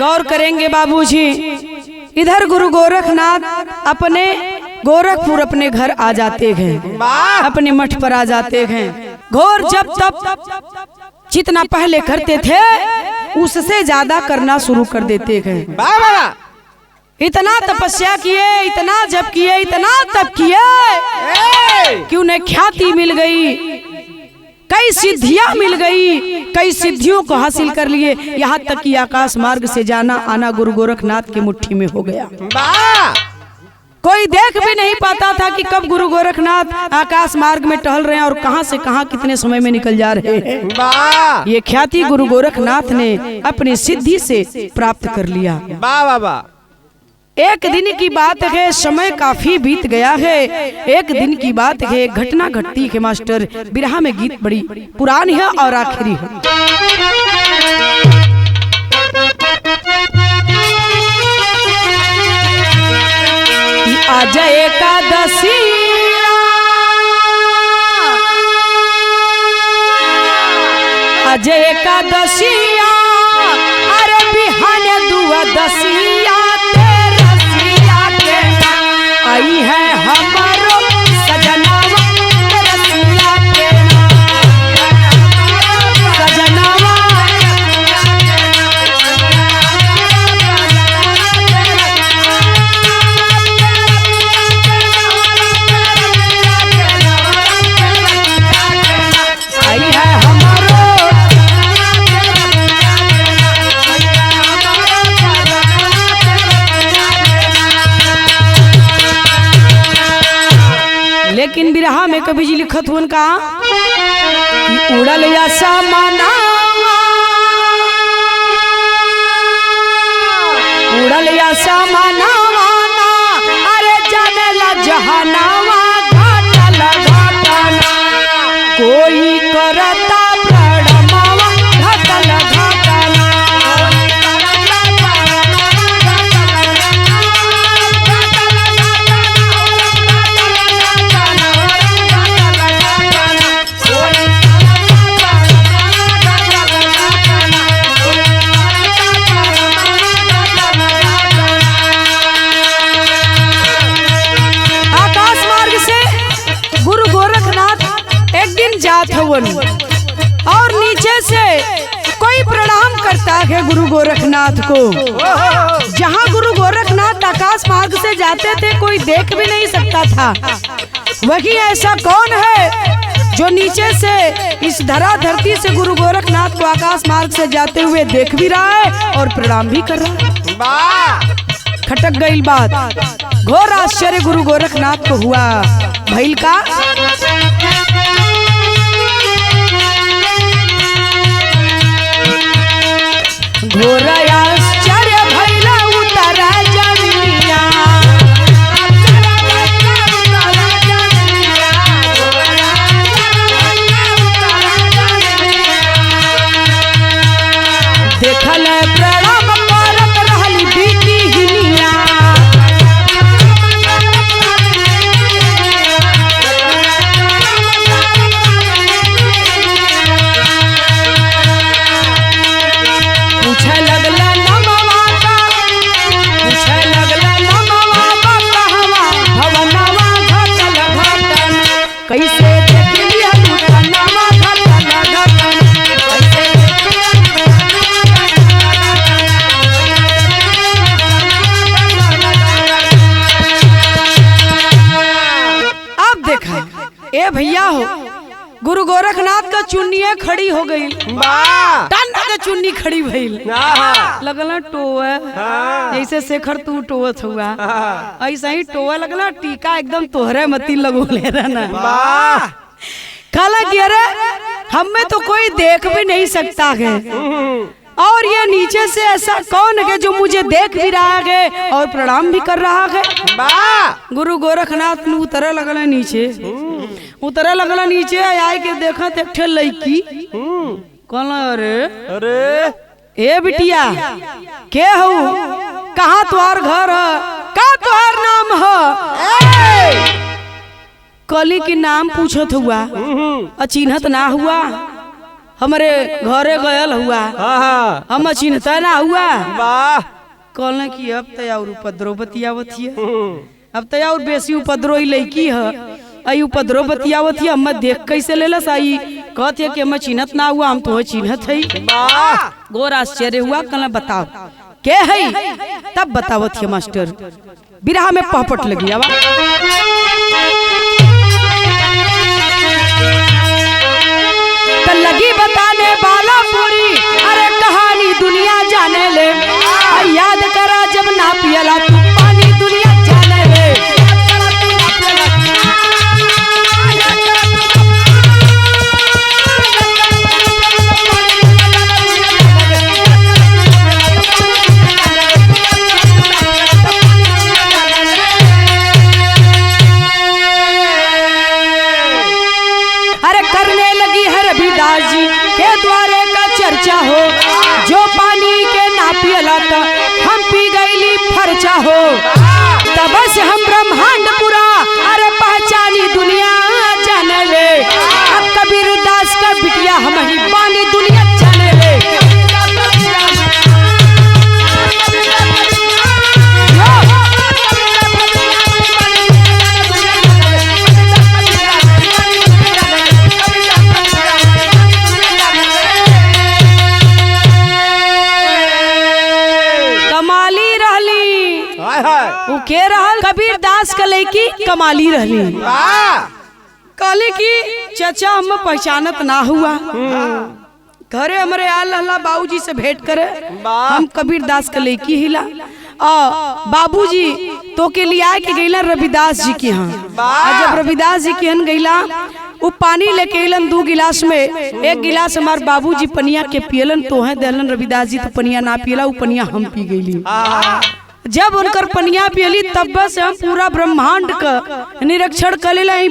गौर करेंगे बाबूजी इधर गुरु गोरखनाथ अपने गोरखपुर अपने घर आ जाते हैं अपने मठ पर आ जाते हैं। घोर जब तब जितना पहले करते थे उससे ज्यादा करना शुरू कर देते हैं। इतना तपस्या किए, इतना जप किए, इतना तप किए कि उन्हें ख्याति मिल गई, कई सिद्धियां मिल गई, कई सिद्धियों को हासिल कर लिए। यहाँ तक कि आकाश मार्ग से जाना आना गुरु गोरखनाथ की मुट्ठी में हो गया। कोई देख भी नहीं पाता था कि कब गुरु गोरखनाथ आकाश मार्ग में टहल रहे हैं और कहां से कहां कितने समय में निकल जा रहे हैं। ये ख्याति गुरु गोरखनाथ ने अपनी सिद्धि से प्राप्त कर लिया। एक दिन की बात है, समय काफी बीत गया है। एक दिन की बात है, घटना घटती है मास्टर। बिरहा में गीत बड़ी पुरानी है और आखिरी है। आज एकादशी आज एकादशिया अरे बिहाने दुआदशिया आई है हमारो सजनावा रसिया के सजनावा। आई है हमारो लेकिन बिरहा में कभी जी लिखत हुन का कि उड़ल या समाना उड़ल या समाना अरे जाने ला जहानावा घाटल घाटना कोई करता प्रणमावा घाटल घाटना। और नीचे से कोई प्रणाम करता है गुरु गोरखनाथ को। जहाँ गुरु गोरखनाथ आकाश मार्ग से जाते थे कोई देख भी नहीं सकता था। वही ऐसा कौन है जो नीचे से इस धरा धरती से गुरु गोरखनाथ को आकाश मार्ग से जाते हुए देख भी रहा है और प्रणाम भी कर रहा है। खटक गई बात। घोर आश्चर्य गुरु गोरखनाथ को हुआ। भइल का घोर आश्चर्य भइला उतरा जमिया देखल प्रणाम करत रहली बीती हिनिया। कैसे देखलिया लुटनावा घटना घटना कैसे अब देखा ए भैया हो गुरु गोरखनाथ का चुन्निया खड़ी हो गई। का चुन्नी खड़ी भइल लगला टोआ जैसे शेखर तू टोवत हुआ ऐसा ही टोआ लगला। टीका एकदम तोहरे मती लगो ले रहना। कल अरे हमें तो कोई देख भी नहीं सकता है और ये नीचे से ऐसा कौन है जो मुझे देख भी रहा है और प्रणाम भी कर रहा है। गुरु गोरखनाथ ने उतरे लगला नीचे। उतरे लगला नीचे आए के देखा एक ठे लड़की कौन। अरे अरे ए बिटिया के हो कहाँ तुम्हार घर है का तुम्हार नाम है। कली के नाम पूछत हुआ अचिन्हत ना हुआ। हमारे घरे गयल हुआ हम चिन्हता ना हुआ। कहले कि अब तो और उपद्रव बतियावत है। अब तो और बेसी उपद्रव लड़की है। आई उपद्रव बतियावत है। हम देख कैसे लेलस आई कहते कि मैं चिन्हत ना हुआ, हम तो चिन्हत है। गोर आश्चर्य हुआ, कहला बताओ के है? तब बतावत है मास्टर। बिरहा में पहपट लगी आवा। तो लगी बताने बाला पूरी, अरे कहानी दुनिया जाने ले। याद करा जब ना पियला तू पानी, दुनिया जाने ले। रविदास जी के द्वारे का चर्चा हो, जो पानी के ना पियला तो हम पी गईली फरचा हो। तब से हम ब्रह्मांड पूरा अरे पहचानी दुनिया जाने ले। अब कबीर दास का बिटिया हम ही पानी, दुनिया जाने ले। वो के रहल कबीर दास का लड़की कमाली रहली। कहली कि चाचा हम पहचानत ना हुआ, घरे हमारे आल हला बाबूजी से भेंट करे, हम कबीर दास का लड़की हिला। बाबूजी तो के लिए आए के गईला रविदास जी के यहाँ। जब रविदास जी के यहाँ गईला, वो पानी लेके अलन 2 गिलास में। एक गिलास हमार बाबूजी पनिया के पियलन, तो है देलन रविदास जी तो पनिया ना पियला, वो पनिया हम पी गईली। जब उनकर पनिया पियली तब से हम पूरा ब्रह्मांड का निरीक्षण करेला। यही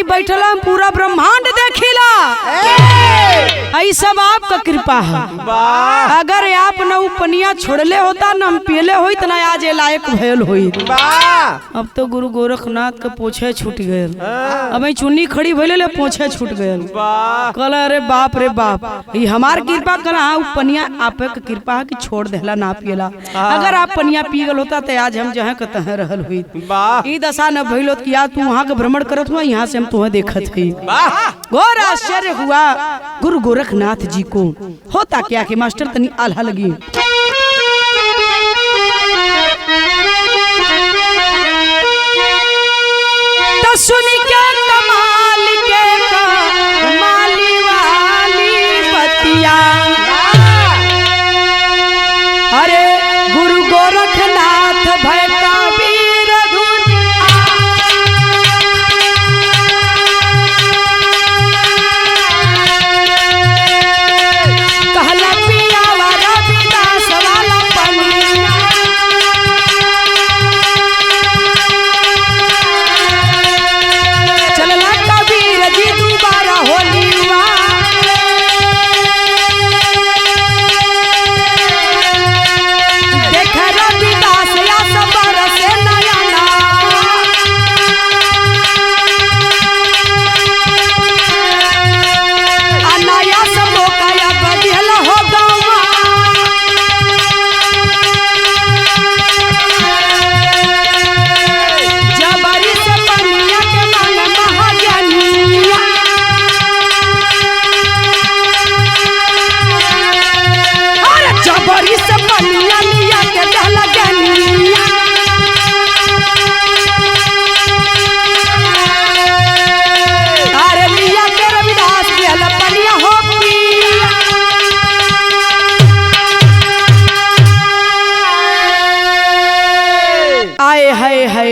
बैठल हम पूरा ब्रह्मांड देखिला। यही सब आपका कृपा है। अगर आप न वो पनिया छोड़ले होता न हम पियले होई तो न आज लायक भयल होई। अब तो गुरु गोरखनाथ के पोछे छूट गए। अब चुन्नी खड़ी भले पोछे छूट गए। कल अरे बाप रे बाप, ये हमार कृपा करा पनिया आप कृपा है कि छोड़ देला ना पियला। अगर आप पनिया पी गल होता तो आज हम जहाँ के तह रहल हुई। ई दशा न भइल कि आज तू वहाँ के भ्रमण करत हुआ, यहाँ से हम तुम्हें देखत है। घोर आश्चर्य हुआ गुरु गोरखनाथ जी को। होता क्या कि मास्टर तनी आल्हा लगी। तो सुन के कमाल के कमाली वाली बतिया, अरे गुरु गोरखनाथ भय कबीर धुन कहला पियावा रविदास वाला पनिया। चलला कबीर जी दोबारा होलिया,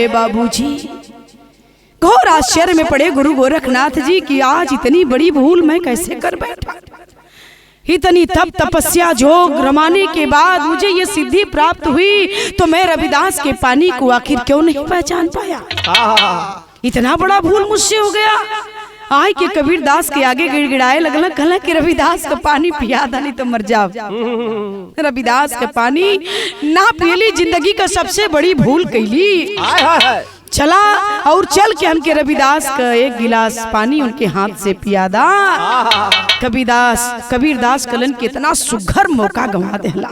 बाबूजी। घोर आश्चर्य में पड़े गुरु गोरखनाथ जी की आज इतनी बड़ी भूल मैं कैसे कर बैठा। इतनी तप तपस्या जोग रमाने के बाद मुझे ये सिद्धि प्राप्त हुई, तो मैं रविदास के पानी को आखिर क्यों नहीं पहचान पाया। इतना बड़ा भूल मुझसे हो गया। आय के कबीर दास के आगे गिड़गिड़ाए लगला, कहला कि रविदास का पानी पिया था, नहीं तो मर जाओ। रविदास का पानी ना पियली, जिंदगी का सबसे बड़ी भूल कैली। चला और चल के हमके रविदास का 1 गिलास पानी उनके हाथ से पियादा। कबीर दास कलन कितना सुघर मौका गंवा देला।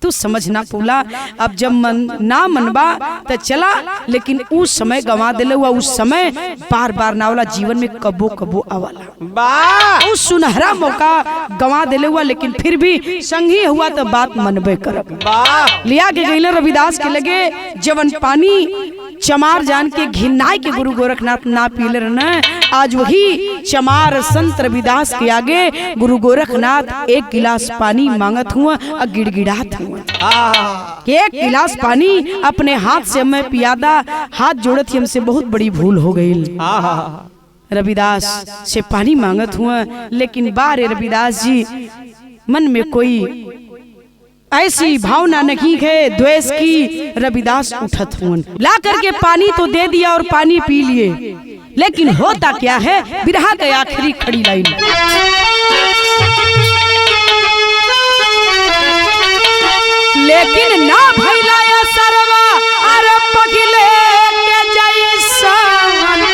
तू समझ ना पौला। अब जब मन ना मनबा तो चला, लेकिन उस समय गंवा दिले हुआ, उस समय बार बार ना वाला जीवन में कबो कबो आवाला। उस सुनहरा मौका गंवा दिले हुआ, लेकिन फिर भी संगी हुआ तो बात मनबे करब। लिया के गईले रविदास के लगे, जवन पानी चमार जान के घिनाई के गुरु गोरखनाथ ना पीले रहना, आज वही चमार संत रविदास के आगे गुरु गोरखनाथ एक गिलास पानी मांगत हुआ और गिड़गिड़ात हुआ। एक गिलास पानी अपने हाथ से मैं पियादा, हाथ जोड़त ही हमसे बहुत बड़ी भूल हो गई। रविदास से पानी मांगत हुआ, लेकिन बारे रविदास जी मन में कोई ऐसी भावना नहीं है द्वेष की। रविदास उठत हुआ, ला करके पानी तो दे दिया और पानी पी लिए, लेकिन होता क्या है, बिरहा के आखिरी खड़ी लाइन, लेकिन ना भइलाया सरवा अरे पगले के जैसन,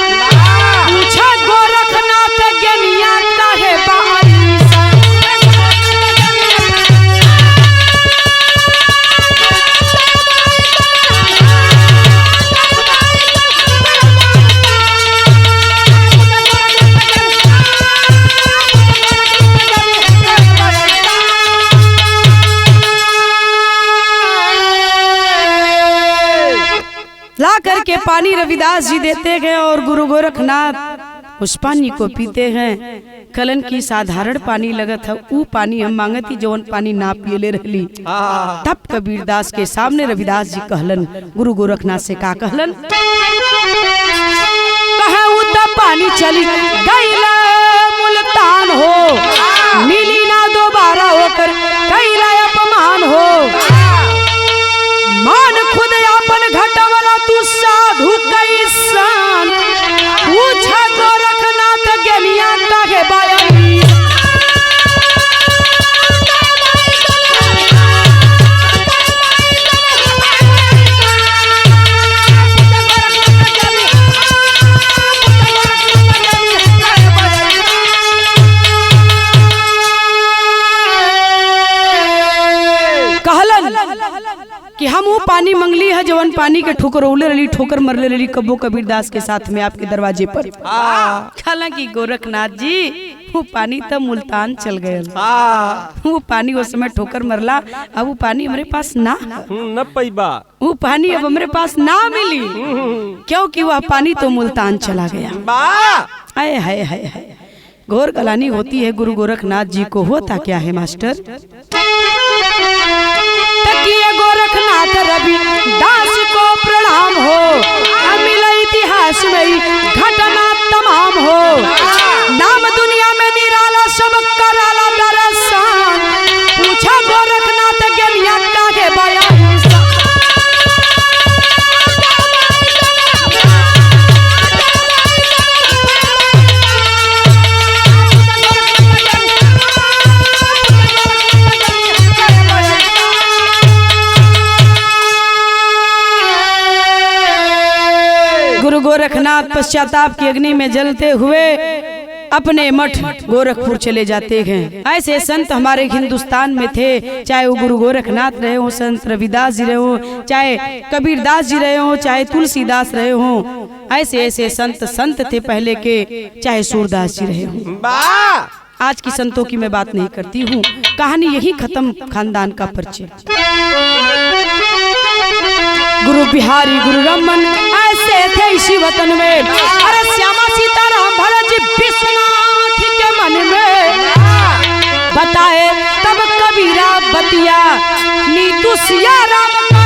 पूछा गोरखनाथ गनिया काहे बाई। ला करके पानी रविदास जी देते हैं और गुरु गोरखनाथ उस पानी को पीते हैं। कलन की साधारण पानी लगत है, वो पानी हम मांगती जवन पानी ना पियले रहली। तब कबीरदास के सामने रविदास जी कहलन, गुरु गोरखनाथ से का कहलन, पानी चली गईला मुल्तान हो, मिली ना दोबारा होकर गईला अपमान हो, मान खुद अपन घटवला तू साधु कैसन, पूछा गोरखनाथ गनिया काहे बाई। कि हम वो पानी मंगली है जवन पानी के ठोकर उले रही, ठोकर मरले रही कब्बो कबीरदास के साथ में आपके दरवाजे पर। हालांकि गोरखनाथ जी वो पानी तो मुल्तान चल गए, वो पानी उस समय ठोकर मरला, अब वो पानी हमारे पास ना न पैबा, वो पानी अब हमारे पास ना मिली, क्योंकि वह पानी तो मुल्तान चला गया। हाय हाय हाय हाय, घोर गलानी होती है गुरु गोरखनाथ जी को। होता क्या है मास्टर, तकिए गोरखनाथ रवि दास को प्रणाम हो, अमिल इतिहास में घटना तमाम हो, नाम दुनिया में निराला सब कराला दरसान, पूछा गोरखनाथ गनिया काहे बाई। गुरु गोरखनाथ पश्चाताप की अग्नि में जलते हुए अपने मठ गोरखपुर चले जाते हैं। ऐसे संत हमारे हिंदुस्तान में थे, चाहे वो गुरु गोरखनाथ रहे हो, संत रविदास जी रहे हो, चाहे कबीरदास जी रहे हो, चाहे तुलसीदास रहे हो, ऐसे ऐसे संत थे पहले के, चाहे सूरदास जी रहे हो। आज की संतों की मैं बात नहीं करती हूँ, कहानी यही खत्म, खानदान का परिचय। गुरु बिहारी गुरु रमन ऐसे थे इसी वतन में, अरे श्यामा सीताराम भरत जी विश्वनाथ के मन में, बताए तब कबीरा बतिया नीतू सिया राम का